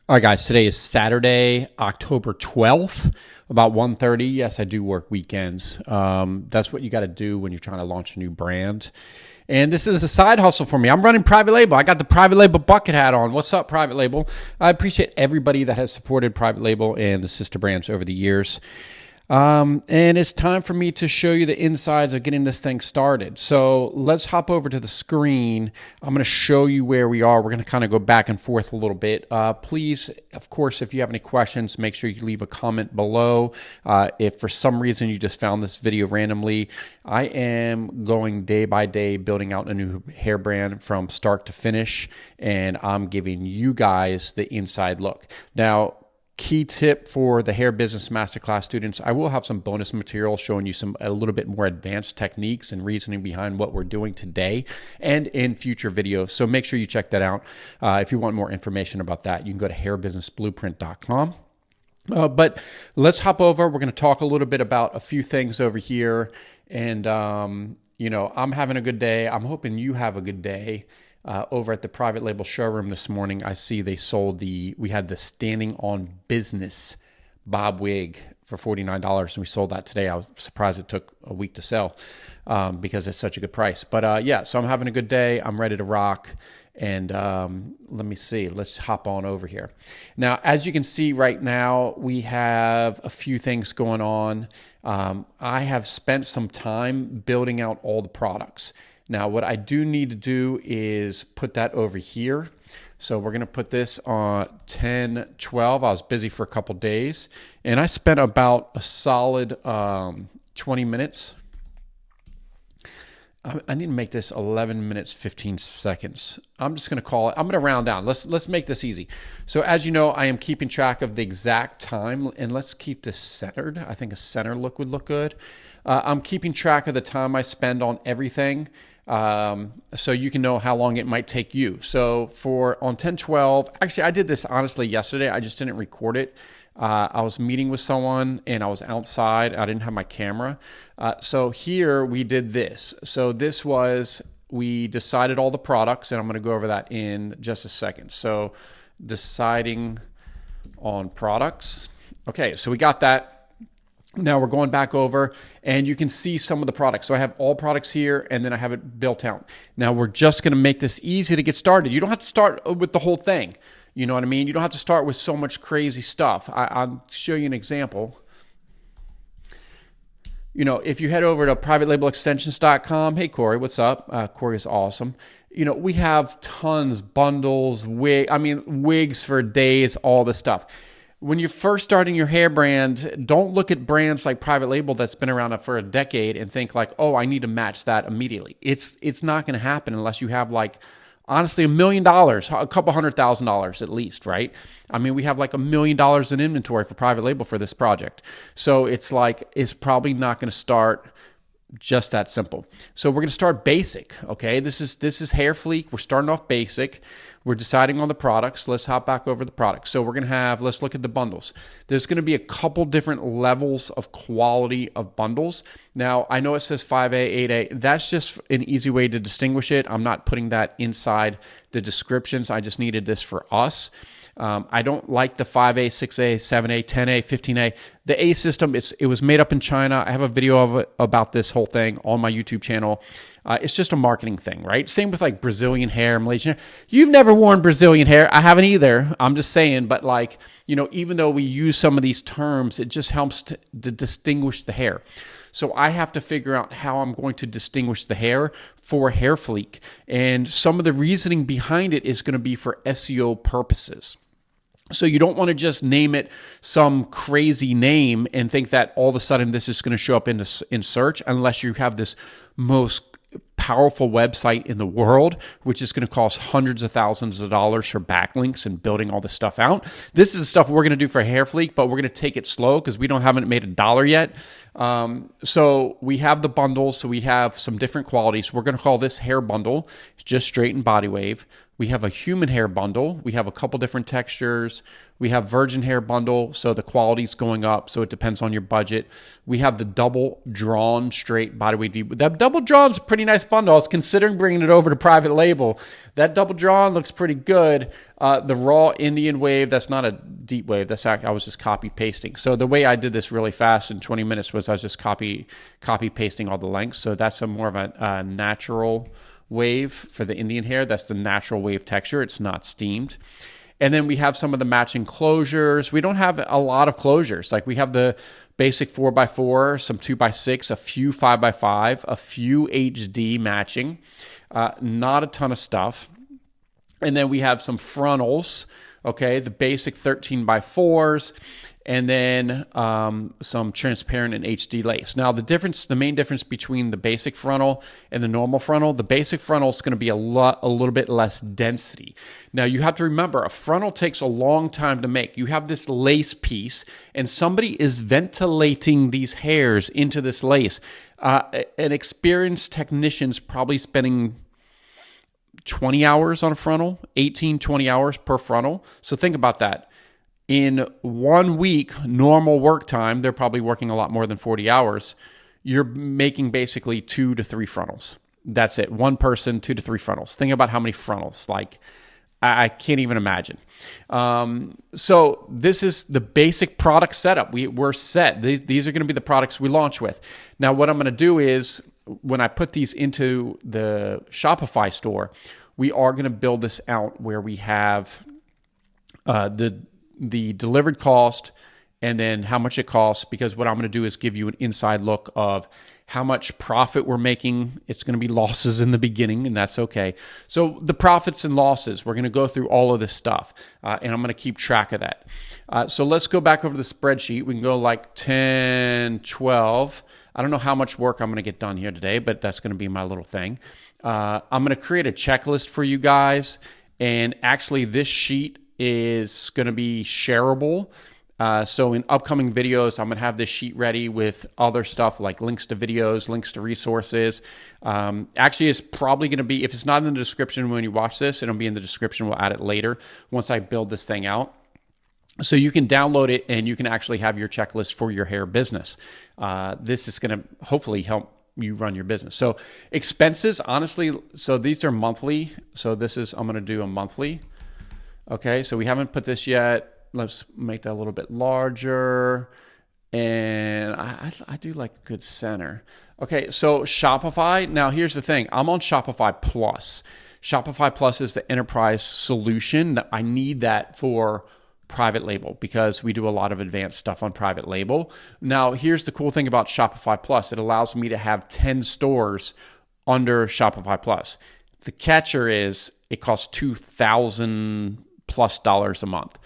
All right, guys, today is Saturday, October 12th, about 1:30. Yes, I do work weekends. That's what you got to do when you're trying to launch a new brand. And this is a side hustle for me. I'm running private label. I got the private label bucket hat on. What's up, private label? I appreciate everybody that has supported private label and the sister brands over the years. And it's time for me to show you the insides of getting this thing started. So let's hop over to the screen. I'm going to show you where we are. We're going to kind of go back and forth a little bit. Please, of course, if you have any questions, make sure you leave a comment below. If for some reason you just found this video randomly, I am going day by day building out a new hair brand from start to finish, and I'm giving you guys the inside look. Now, key tip for the Hair Business Masterclass students, I will have some bonus material showing you a little bit more advanced techniques and reasoning behind what we're doing today and in future videos. So make sure you check that out. If you want more information about that, you can go to hairbusinessblueprint.com. But let's hop over. We're going to talk a little bit about a few things over here. And, I'm having a good day. I'm hoping you have a good day. Over at the private label showroom this morning, I see they sold we had the Standing on Business bob wig for $49, and we sold that today. I was surprised it took a week to sell because it's such a good price. But so I'm having a good day. I'm ready to rock. And let me see. Let's hop on over here. Now, as you can see right now, we have a few things going on. I have spent some time building out all the products. Now, what I do need to do is put that over here. So we're going to put this on 10/12. I was busy for a couple days, and I spent about a solid 20 minutes. I need to make this 11 minutes, 15 seconds. I'm just going to call it. I'm going to round down. Let's make this easy. So as you know, I am keeping track of the exact time, and let's keep this centered. I think a center look would look good. I'm keeping track of the time I spend on everything. So you can know how long it might take you. So on 10/12, actually I did this honestly yesterday. I just didn't record it. I was meeting with someone and I was outside. I didn't have my camera. So here we did this. So we decided all the products, and I'm going to go over that in just a second. So deciding on products. Okay, so we got that. Now we're going back over, and you can see some of the products. So I have all products here, and then I have it built out. Now we're just going to make this easy to get started. You don't have to start with the whole thing. You know what I mean? You don't have to start with so much crazy stuff. I'll show you an example. If you head over to privatelabelextensions.com, hey, Corey, what's up? Corey is awesome. We have tons, bundles, wigs for days, all this stuff. When you're first starting your hair brand, don't look at brands like private label that's been around for a decade and think like, oh, I need to match that immediately. It's not going to happen unless you have honestly $1 million, a couple $100,000 at least, right? I mean, we have $1 million in inventory for private label for this project. So it's probably not going to start just that simple. So we're going to start basic, okay? This is Hair Fleek. We're starting off basic. We're deciding on the products. Let's hop back over the products. So let's look at the bundles. There's going to be a couple different levels of quality of bundles. Now, I know it says 5A, 8A. That's just an easy way to distinguish it. I'm not putting that inside the descriptions. I just needed this for us. I don't like the 5A, 6A, 7A, 10A, 15A. The A system, it was made up in China. I have a video about this whole thing on my YouTube channel. It's just a marketing thing, right? Same with Brazilian hair, Malaysian hair. You've never worn Brazilian hair. I haven't either. I'm just saying, but even though we use some of these terms, it just helps to distinguish the hair. So I have to figure out how I'm going to distinguish the hair for Hair Fleek. And some of the reasoning behind it is going to be for SEO purposes. So you don't want to just name it some crazy name and think that all of a sudden this is going to show up in search unless you have this most powerful website in the world, which is going to cost hundreds of thousands of dollars for backlinks and building all this stuff out. This is the stuff we're going to do for Hair Fleek, but we're going to take it slow because we haven't made $1 yet. So we have the bundles. So we have some different qualities. We're going to call this hair bundle, just straighten body wave. We have a human hair bundle. We have a couple different textures. We have virgin hair bundle, so the quality's going up, so it depends on your budget. We have the double drawn straight body weight deep. That double drawn is a pretty nice bundle. I was considering bringing it over to private label. That double drawn looks pretty good. The raw Indian wave, that's not a deep wave. That's actually, I was just copy pasting. So the way I did this really fast in 20 minutes was I was just copy pasting all the lengths. So that's more of a natural wave for the Indian hair. That's the natural wave texture. It's not steamed. And then we have some of the matching closures. We don't have a lot of closures. Like we have the basic 4x4, some 2x6, a few 5x5, a few HD matching, not a ton of stuff. And then we have some frontals, okay, the basic 13x4s, and then some transparent and HD lace. Now, the main difference between the basic frontal and the normal frontal, the basic frontal is going to be a little bit less density. Now, you have to remember, a frontal takes a long time to make. You have this lace piece, and somebody is ventilating these hairs into this lace. An experienced technician's probably spending 20 hours on a frontal, 18, 20 hours per frontal. So think about that. In 1 week, normal work time, they're probably working a lot more than 40 hours. You're making basically 2 to 3 frontals. That's it. One person, 2 to 3 frontals. Think about how many frontals. Like, I can't even imagine. So this is the basic product setup. We're set. These are going to be the products we launch with. Now, what I'm going to do is, when I put these into the Shopify store, we are going to build this out where we have the delivered cost and then how much it costs, because what I'm going to do is give you an inside look of how much profit we're making. It's going to be losses in the beginning, and that's okay. So the profits and losses, we're going to go through all of this stuff, and I'm going to keep track of that. So let's go back over the spreadsheet. We can go like 10, 12. I don't know how much work I'm going to get done here today, but that's going to be my little thing. I'm going to create a checklist for you guys, and actually this sheet is going to be shareable. So in upcoming videos, I'm going to have this sheet ready with other stuff like links to videos, links to resources. Actually, it's probably going to be, if it's not in the description when you watch this, it'll be in the description. We'll add it later once I build this thing out. So you can download it and you can actually have your checklist for your hair business. This is going to hopefully help you run your business. So expenses, honestly, so these are monthly. So I'm going to do a monthly. Okay, so we haven't put this yet. Let's make that a little bit larger. And I do like a good center. Okay, so Shopify. Now, here's the thing. I'm on Shopify Plus. Shopify Plus is the enterprise solution. I need that for private label because we do a lot of advanced stuff on private label. Now, here's the cool thing about Shopify Plus. It allows me to have 10 stores under Shopify Plus. The catcher is it costs $2,000+ a month.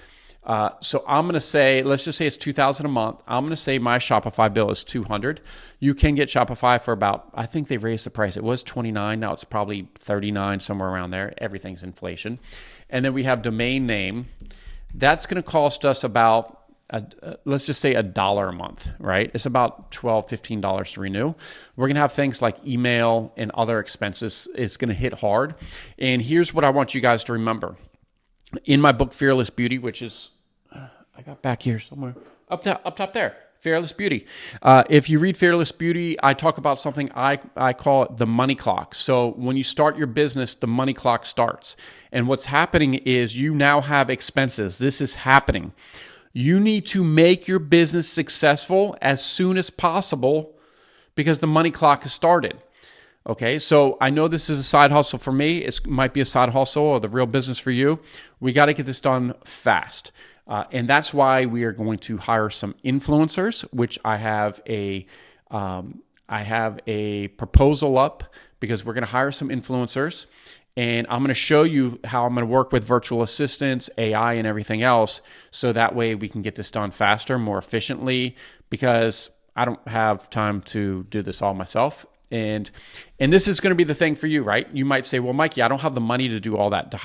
So I'm going to say, let's just say it's $2,000 a month. I'm going to say my Shopify bill is $200. You can get Shopify for about, I think they've raised the price. It was $29. Now it's probably $39, somewhere around there. Everything's inflation. And then we have domain name. That's going to cost us about, let's just say $1 a month, right? It's about $12, $15 to renew. We're going to have things like email and other expenses. It's going to hit hard. And here's what I want you guys to remember. In my book, Fearless Beauty, which is, I got back here somewhere, up top there, Fearless Beauty. If you read Fearless Beauty, I talk about something I call it the money clock. So when you start your business, the money clock starts. And what's happening is you now have expenses. This is happening. You need to make your business successful as soon as possible because the money clock has started. Okay, so I know this is a side hustle for me. It might be a side hustle or the real business for you. We got to get this done fast. And that's why we are going to hire some influencers, which I have a proposal up because we're going to hire some influencers. And I'm going to show you how I'm going to work with virtual assistants, AI, and everything else. So that way we can get this done faster, more efficiently, because I don't have time to do this all myself. And this is going to be the thing for you, right? You might say, well, Mikey, I don't have the money to do all that, to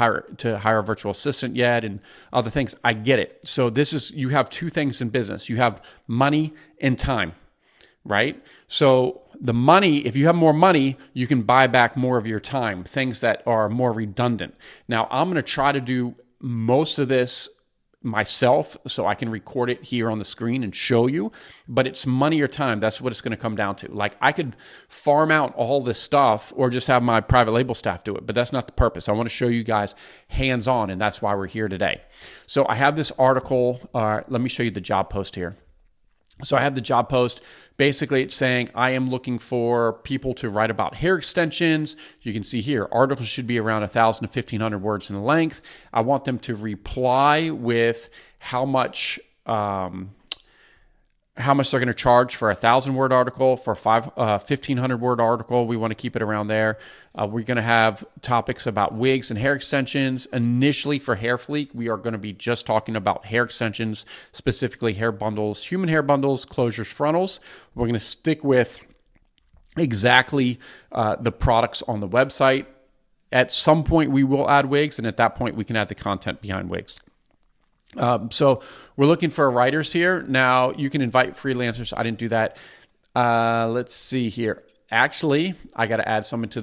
hire a virtual assistant yet and other things. I get it. So you have two things in business. You have money and time, right? So the money, if you have more money, you can buy back more of your time, things that are more redundant. Now, I'm going to try to do most of this myself so I can record it here on the screen and show you, but it's money or time. That's what it's going to come down to. Like, I could farm out all this stuff or just have my private label staff do it, but that's not the purpose. I want to show you guys hands-on, and that's why we're here today. So I have this article. Let me show you the job post here. So I have the job post. Basically, it's saying I am looking for people to write about hair extensions. You can see here, articles should be around 1,000 to 1,500 words in length. I want them to reply with how much they're going to charge for a 1,000-word article, for a 1,500-word article. We want to keep it around there. We're going to have topics about wigs and hair extensions. Initially for Hair Fleek, we are going to be just talking about hair extensions, specifically hair bundles, human hair bundles, closures, frontals. We're going to stick with exactly the products on the website. At some point, we will add wigs, and at that point, we can add the content behind wigs. So we're looking for writers here. Now, you can invite freelancers. I didn't do that. Let's see here. Actually, I got to add something to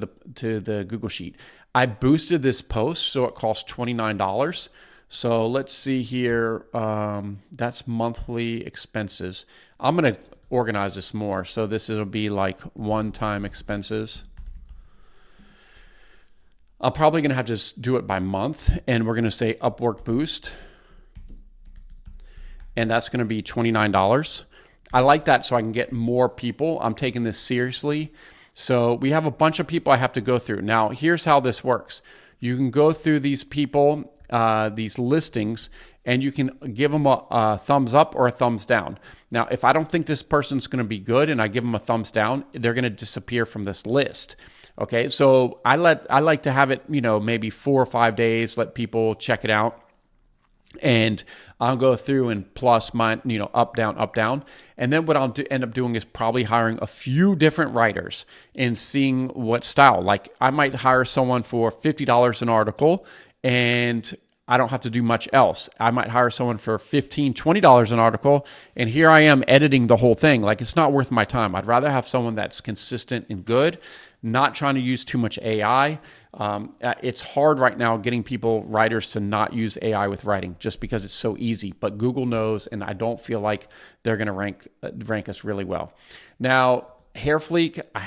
the Google Sheet. I boosted this post, so it costs $29. So let's see here. That's monthly expenses. I'm going to organize this more. So this will be like one-time expenses. I'm probably going to have to just do it by month, and we're going to say Upwork Boost. And that's going to be $29. I like that so I can get more people. I'm taking this seriously. So we have a bunch of people I have to go through. Now, here's how this works. You can go through these people, these listings, and you can give them a thumbs up or a thumbs down. Now, if I don't think this person's going to be good and I give them a thumbs down, they're going to disappear from this list. Okay, so I like to have it, maybe 4 or 5 days, let people check it out. And I'll go through and plus my, up, down. And then what I'll end up doing is probably hiring a few different writers and seeing what style. Like, I might hire someone for $50 an article and I don't have to do much else. I might hire someone for $15, $20 an article, and here I am editing the whole thing. Like, it's not worth my time. I'd rather have someone that's consistent and good, not trying to use too much AI. It's hard right now getting writers to not use AI with writing just because it's so easy. But Google knows, and I don't feel like they're going to rank us really well. Now, Hair Fleek, I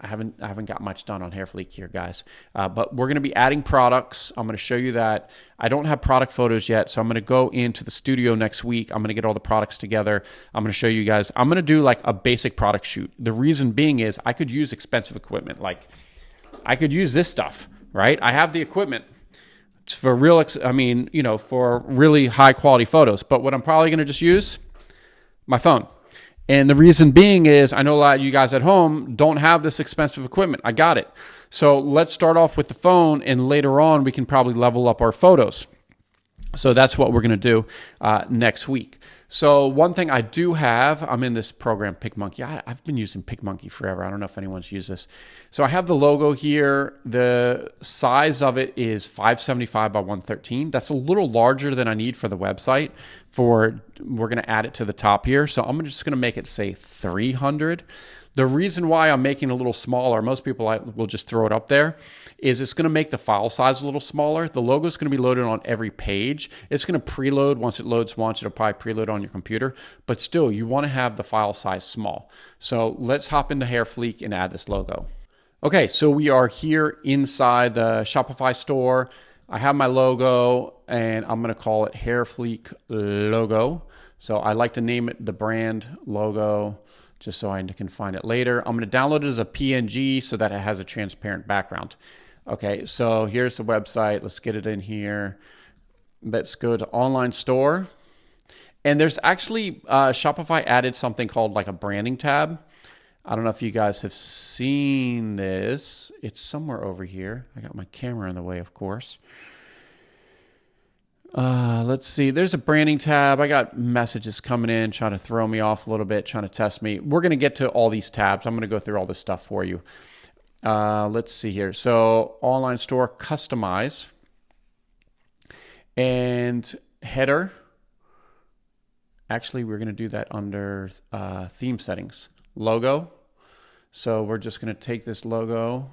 haven't got much done on Hair Fleek here, guys. But we're going to be adding products. I'm going to show you that. I don't have product photos yet, so I'm going to go into the studio next week. I'm going to get all the products together. I'm going to show you guys. I'm going to do like a basic product shoot. The reason being is I could use expensive equipment. Like, I could use this stuff, right? I have the equipment. It's for for really high quality photos. But what I'm probably going to just use, my phone. And the reason being is I know a lot of you guys at home don't have this expensive equipment. I got it. So let's start off with the phone, and later on we can probably level up our photos. So that's what we're going to do next week. So one thing I do have, I'm in this program, PicMonkey. I've been using PicMonkey forever. I don't know if anyone's used this. So I have the logo here. The size of it is 575 by 113. That's a little larger than I need for the website. We're going to add it to the top here. So I'm just going to make it say 300. The reason why I'm making it a little smaller, most people will just throw it up there, is it's going to make the file size a little smaller. The logo is going to be loaded on every page. It's going to preload. Once it loads once, it'll probably preload on your computer. But still, you want to have the file size small. So let's hop into Hair Fleek and add this logo. Okay, so we are here inside the Shopify store. I have my logo, and I'm going to call it Hair Fleek Logo. So I like to name it the brand logo, just so I can find it later. I'm going to download it as a PNG so that it has a transparent background. Okay, so here's the website. Let's get it in here. Let's go to online store. And there's actually, Shopify added something called like a branding tab. I don't know if you guys have seen this. It's somewhere over here. I got my camera in the way, of course. Let's see. There's a branding tab. I got messages coming in, trying to throw me off a little bit, trying to test me. We're going to get to all these tabs. I'm going to go through all this stuff for you. Let's see here. So online store, customize, and header. Actually, we're going to do that under theme settings. logo. So we're just going to take this logo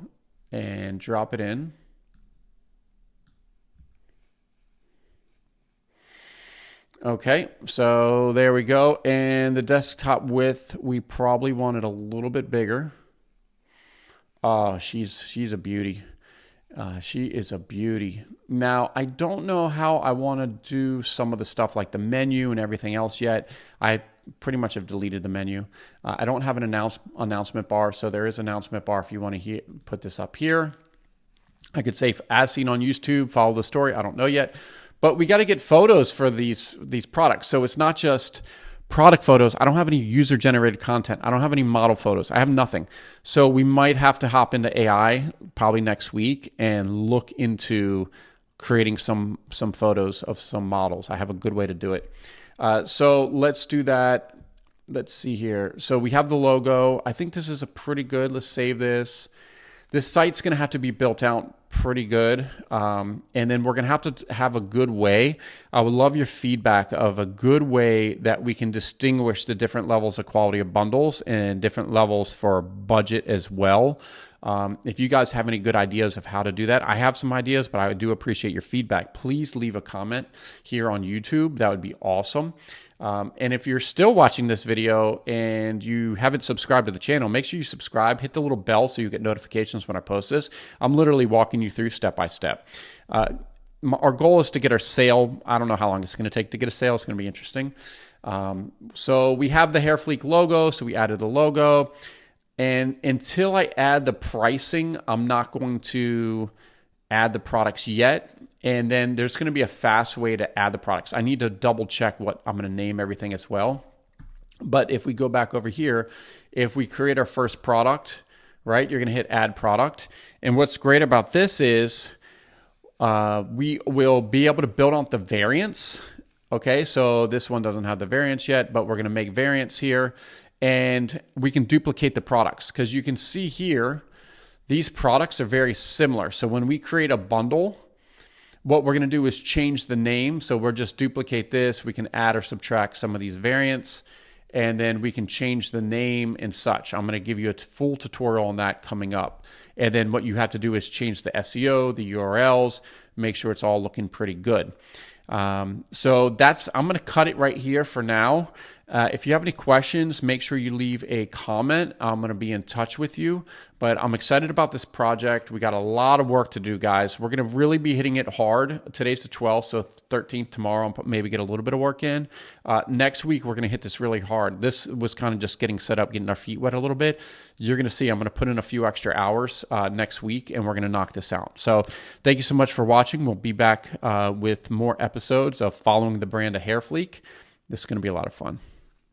and drop it in. Okay, so there we go. And the desktop width, we probably want it a little bit bigger. Oh, she's a beauty. She is a beauty. Now, I don't know how I want to do some of the stuff like the menu and everything else yet. I pretty much have deleted the menu. I don't have an announcement bar, so there is an announcement bar if you want to put this up here. I could say as seen on YouTube, follow the story. I don't know yet. But we got to get photos for these products. So it's not just product photos. I don't have any user-generated content. I don't have any model photos. I have nothing. So we might have to hop into AI probably next week and look into creating some photos of some models. I have a good way to do it. So let's do that. Let's see here. So we have the logo. I think this is a pretty good. Let's save this. This site's going to have to be built out pretty good. And then we're going to have a good way. I would love your feedback of a good way that we can distinguish the different levels of quality of bundles and different levels for budget as well. If you guys have any good ideas of how to do that, I have some ideas, but I do appreciate your feedback. Please leave a comment here on YouTube. That would be awesome. And if you're still watching this video and you haven't subscribed to the channel, make sure you subscribe, hit the little bell so you get notifications when I post this. I'm literally walking you through step by step. Our goal is to get our sale. I don't know how long it's going to take to get a sale. It's going to be interesting. So we have the Hair Fleek logo. So we added the logo. And until I add the pricing, I'm not going to add the products yet. And then there's going to be a fast way to add the products. I need to double check what I'm going to name everything as well. But if we go back over here, if we create our first product, right, you're going to hit add product. And what's great about this is we will be able to build out the variants. Okay, so this one doesn't have the variants yet, but we're going to make variants here. And we can duplicate the products because you can see here, these products are very similar. So when we create a bundle, what we're going to do is change the name. So we'll just duplicate this. We can add or subtract some of these variants, and then we can change the name and such. I'm going to give you a full tutorial on that coming up. And then what you have to do is change the SEO, the URLs, make sure it's all looking pretty good. So I'm going to cut it right here for now. If you have any questions, make sure you leave a comment. I'm going to be in touch with you, but I'm excited about this project. We got a lot of work to do, guys. We're going to really be hitting it hard. Today's the 12th, so 13th tomorrow, I'll maybe get a little bit of work in. Next week, we're going to hit this really hard. This was kind of just getting set up, getting our feet wet a little bit. You're going to see I'm going to put in a few extra hours next week, and we're going to knock this out. So thank you so much for watching. We'll be back with more episodes of Following the Brand of Hair Fleek. This is going to be a lot of fun.